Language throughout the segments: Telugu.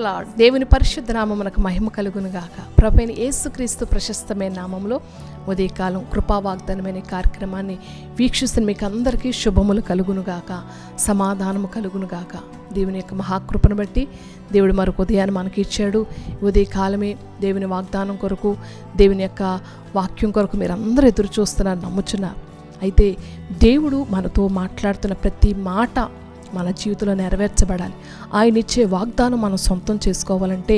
లార్డ్. దేవుని పరిశుద్ధ నామమునకు మహిమ కలుగును గాక. ప్రభువైన యేసుక్రీస్తు ప్రశస్తమైన నామములో ఉదయకాలం కృపా వాగ్దానమైన కార్యక్రమాన్ని వీక్షిస్తున్న మీకు అందరికీ శుభములు కలుగును గాక, సమాధానము కలుగును గాక. దేవుని యొక్క మహాకృపను బట్టి దేవుడు మరొక ఉదయాన్ని మనకి ఇచ్చాడు. ఉదయకాలమే దేవుని వాగ్దానం కొరకు, దేవుని యొక్క వాక్యం కొరకు మీరు అందరూ ఎదురు చూస్తున్నారు, నమ్ముచున్నారు. అయితే దేవుడు మనతో మాట్లాడుతున్న ప్రతి మాట మన జీవితంలో నెరవేర్చబడాలి. ఆయన ఇచ్చే వాగ్దానం మనం సొంతం చేసుకోవాలంటే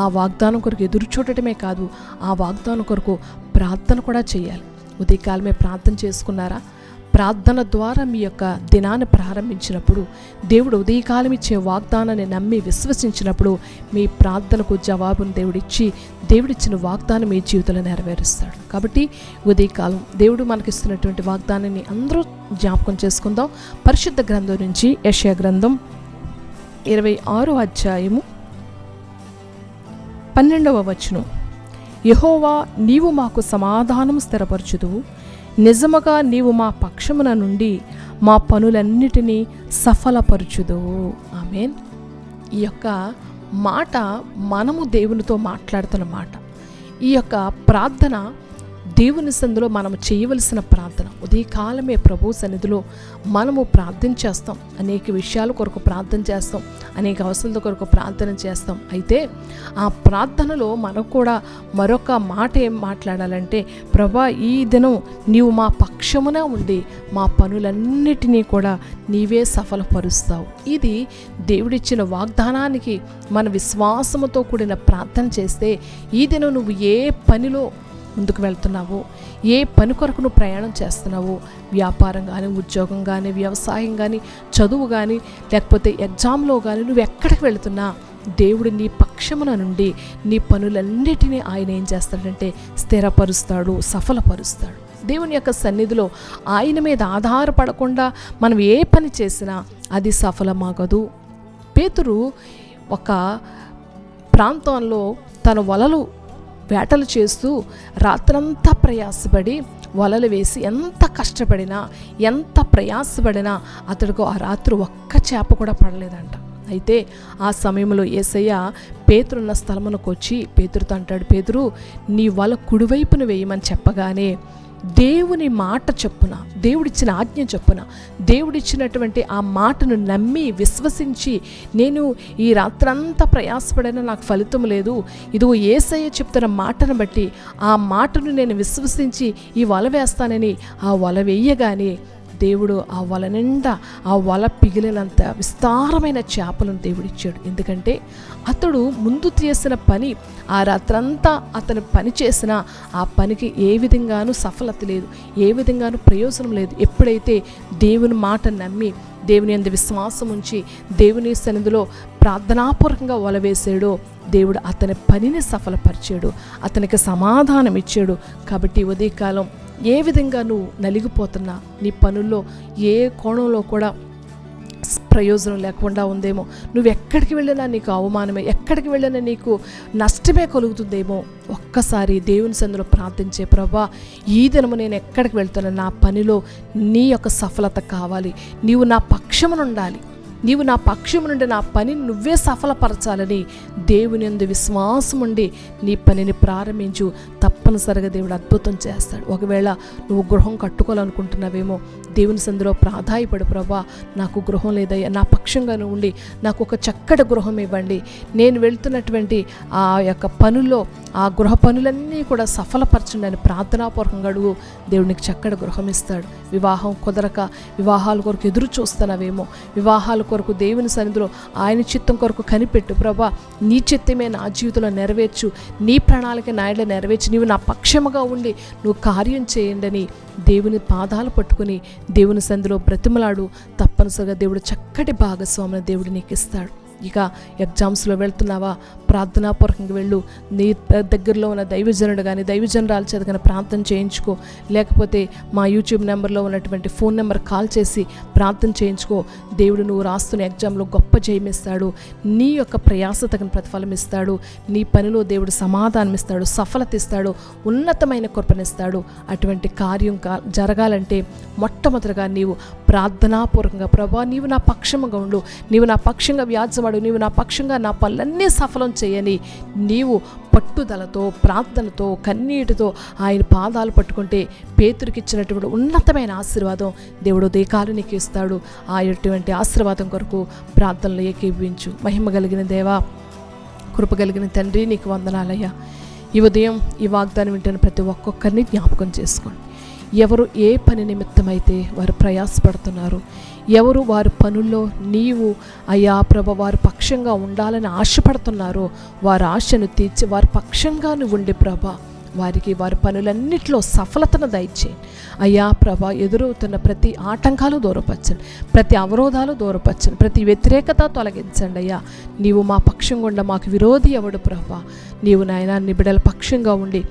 ఆ వాగ్దానం కొరకు ఎదురు చూడటమే కాదు, ఆ వాగ్దానం కొరకు ప్రార్థన కూడా చేయాలి. ఉదయకాలమే ప్రార్థన చేసుకున్నారా? ప్రార్థన ద్వారా మీ యొక్క దినాన్ని ప్రారంభించినప్పుడు, దేవుడు ఉదయకాలం ఇచ్చే వాగ్దానాన్ని నమ్మి విశ్వసించినప్పుడు మీ ప్రార్థనకు జవాబును దేవుడిచ్చిన వాగ్దానం మీ జీవితంలో నెరవేరుస్తాడు. కాబట్టి ఉదయకాలం దేవుడు మనకిస్తున్నటువంటి వాగ్దానాన్ని అందరూ జ్ఞాపకం చేసుకుందాం. పరిశుద్ధ గ్రంథం నుంచి యెషయా గ్రంథం 26వ అధ్యాయము 12వ వచనం. యెహోవా, నీవు మాకు సమాధానం స్థిరపరచుదువు, నిజముగా నీవు మా పక్షమున నుండి మా పనులన్నిటినీ సఫలపరచుదువు. ఆమేన్. ఈ యొక్క మాట మనము దేవునితో మాట్లాడుతున్న మాట. ఈ యొక్క ప్రార్థన దేవుని సన్నిధిలో మనము చేయవలసిన ప్రార్థన. ఉదయకాలమే ప్రభు సన్నిధిలో మనము ప్రార్థన చేస్తాం, అనేక విషయాల కొరకు ప్రార్థన చేస్తాం, అనేక అవసరాల కొరకు ప్రార్థన చేస్తాం. అయితే ఆ ప్రార్థనలో మనకు కూడా మరొక మాట ఏం మాట్లాడాలంటే, ప్రభా, ఈ దినం నీవు మా పక్షమున ఉండి మా పనులన్నిటినీ కూడా నీవే సఫలపరుస్తావు. ఇది దేవుడిచ్చిన వాగ్దానానికి మన విశ్వాసముతో కూడిన ప్రార్థన చేస్తే, ఈ దినం నువ్వు ఏ పనిలో ముందుకు వెళ్తున్నావు, ఏ పని కొరకు నువ్వు ప్రయాణం చేస్తున్నావు, వ్యాపారం కానీ, ఉద్యోగం కానీ, వ్యవసాయం కానీ, చదువు కానీ, లేకపోతే ఎగ్జామ్లో కానీ, నువ్వు ఎక్కడికి వెళుతున్నా దేవుడు నీ పక్షమున నుండి నీ పనులన్నిటినీ ఆయన ఏం చేస్తాడంటే స్థిరపరుస్తాడు, సఫలపరుస్తాడు. దేవుని యొక్క సన్నిధిలో ఆయన మీద ఆధారపడకుండా మనం ఏ పని చేసినా అది సఫలమాగదు. పేతురు ఒక ప్రాంతంలో తన వలలు వేటలు చేస్తూ రాత్రంతా ప్రయాసపడి వలలు వేసి ఎంత కష్టపడినా, ఎంత ప్రయాసపడినా అతడికి ఆ రాత్రి ఒక్క చేప కూడా పడలేదంట. అయితే ఆ సమయంలో యేసయ్య పేతురున్న స్థలమునకు వచ్చి పేతురుతో అంటాడు, పేతురు, నీ వల కుడివైపున వేయమని చెప్పగానే దేవుని మాట చొప్పున, దేవుడిచ్చిన ఆజ్ఞ చొప్పున, దేవుడిచ్చినటువంటి ఆ మాటను నమ్మి విశ్వసించి, నేను ఈ రాత్రంతా ప్రయాసపడినా నాకు ఫలితం లేదు, ఇదిగో యేసయ్య చెప్తున్న మాటను బట్టి ఆ మాటను నేను విశ్వసించి ఈ వల వేస్తానని ఆ వల వేయగానే దేవుడు ఆ వల నిండా ఆ వల పిగిలినంత విస్తారమైన చేపలను దేవుడిచ్చాడు. ఎందుకంటే అతడు ముందు చేసిన పని, ఆ రాత్రంతా అతను పని చేసిన ఆ పనికి ఏ విధంగానూ సఫలత లేదు, ఏ విధంగానూ ప్రయోజనం లేదు. ఎప్పుడైతే దేవుని మాట నమ్మి, దేవుని యందు విశ్వాసం ఉంచి, దేవుని సన్నిధిలో ప్రార్థనాపూర్వకంగా వల వేసాడో, దేవుడు అతని పనిని సఫలపరిచాడు, అతనికి సమాధానం ఇచ్చాడు. కాబట్టి ఉదయకాలం ఏ విధంగా నువ్వు నలిగిపోతున్నా, నీ పనుల్లో ఏ కోణంలో కూడా ప్రయోజనం లేకుండా ఉందేమో, నువ్వు ఎక్కడికి వెళ్ళినా నీకు అవమానమే, ఎక్కడికి వెళ్ళినా నీకు నష్టమే కలుగుతుందేమో, ఒక్కసారి దేవుని సన్నిధిలో ప్రార్థించే, ప్రభా, ఈ దినము నేను ఎక్కడికి వెళ్తున్నా, నా పనిలో నీ యొక్క సఫలత కావాలి, నీవు నా పక్షమున ఉండాలి, నీవు నా పక్షము నుండి నా పనిని నువ్వే సఫలపరచాలని దేవుని యందు విశ్వాసం ఉండి నీ పనిని ప్రారంభించు. తప్పనిసరిగా దేవుడు అద్భుతం చేస్తాడు. ఒకవేళ నువ్వు గృహం కట్టుకోవాలనుకుంటున్నావేమో, దేవుని సన్నిధిలో ప్రాధాయపడు, ప్రభా, నాకు గృహం లేదయ్యా, నా పక్షంగా నువ్వు ఉండి నాకు ఒక చక్కటి గృహం ఇవ్వండి, నేను వెళ్తున్నటువంటి ఆ యొక్క పనుల్లో ఆ గృహ పనులన్నీ కూడా సఫలపరచండి అని ప్రార్థనాపూర్వకంగా అడుగు. దేవునికి చక్కటి గృహం ఇస్తాడు. వివాహం కుదరక వివాహాల కొరకు ఎదురు చూస్తున్నావేమో, వివాహాల కొరకు దేవుని సన్నిధిలో ఆయన చిత్తం కొరకు కనిపెట్టు. ప్రభా, నీ చిత్తమే నా జీవితంలో నెరవేర్చు, నీ ప్రణాళిక నాయలో నెరవేర్చి, నీవు నా పక్షముగా ఉండి నువ్వు కార్యం చేయండి అని దేవుని పాదాలు పట్టుకుని దేవుని సన్నిధిలో బ్రతిమలాడు. తప్పనిసరిగా దేవుడు చక్కటి భాగస్వామిని దేవుడు నీకు ఇస్తాడు. ఇక ఎగ్జామ్స్లో వెళ్తున్నావా, ప్రార్థనాపూర్వకంగా వెళ్ళు. నీ దగ్గరలో ఉన్న దైవజనుడు కానీ దైవజనరాలు చేత కానీ ప్రార్థన చేయించుకో, లేకపోతే మా యూట్యూబ్ నెంబర్లో ఉన్నటువంటి ఫోన్ నెంబర్ కాల్ చేసి ప్రార్థన చేయించుకో. దేవుడు నువ్వు రాస్తున్న ఎగ్జామ్లో గొప్ప జయమిస్తాడు, నీ యొక్క ప్రయాస తగిన ప్రతిఫలం ఇస్తాడు, నీ పనిలో దేవుడు సమాధానం ఇస్తాడు, సఫలత ఇస్తాడు, ఉన్నతమైన కృపనిస్తాడు. అటువంటి కార్యం జరగాలంటే మొట్టమొదటిగా నీవు ప్రార్థనాపూర్వకంగా ప్రభా నీవు నా పక్షముగా ఉండు, నీవు నా పక్షంగా వ్యాజ్యమాడు, నీవు నా పక్షంగా నా పనులన్నీ సఫలం చేయని నీవు పట్టుదలతో ప్రార్థనతో కన్నీటితో ఆయన పాదాలు పట్టుకుంటే పేతురికి ఇచ్చినటువంటి ఉన్నతమైన ఆశీర్వాదం దేవుడు ఉదయకాలం నీకు ఇస్తాడు. అటువంటి ఆశీర్వాదం కొరకు ప్రార్థనలు ఏకీభవించు. మహిమ కలిగిన దేవా, కృప కలిగిన తండ్రి, నీకు వందనాలయ్యా. ఈ ఉదయం ఈ వాగ్దానం వింటున్న ప్రతి ఒక్కొక్కరిని జ్ఞాపకం చేసుకోండి. ఎవరు ఏ పని నిమిత్తమైతే వారు ప్రయాసపడుతున్నారు, ఎవరు వారి పనుల్లో నీవు అయ్యా ప్రభ వారి పక్షంగా ఉండాలని ఆశపడుతున్నారో వారి ఆశను తీర్చి వారి పక్షంగా నువ్వు ఉండి ప్రభ వారికి వారి పనులన్నిటిలో సఫలతను దయచేయండి అయ్యా ప్రభ. ఎదురవుతున్న ప్రతి ఆటంకాలు దూరపరచండి, ప్రతి అవరోధాలు దూరపరచండి, ప్రతి వ్యతిరేకత తొలగించండి అయ్యా. నీవు మా పక్షంగా ఉండ, మాకు విరోధి ఎవడు ప్రభ? నీవు నాయనా నీ బిడ్డల పక్షంగా ఉండి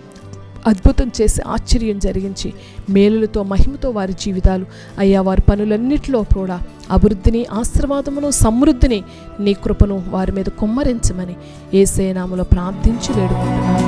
అద్భుతం చేసి ఆశ్చర్యం జరిగించి మేలులతో మహిమతో వారి జీవితాలు అయ్యా వారి పనులన్నిటిలో కూడా అభివృద్ధిని, ఆశీర్వాదమును, సమృద్ధిని, నీ కృపను వారి మీద కుమ్మరించమని యేసయ్య నామములో ప్రార్థించి వేడుకుంటున్నాను.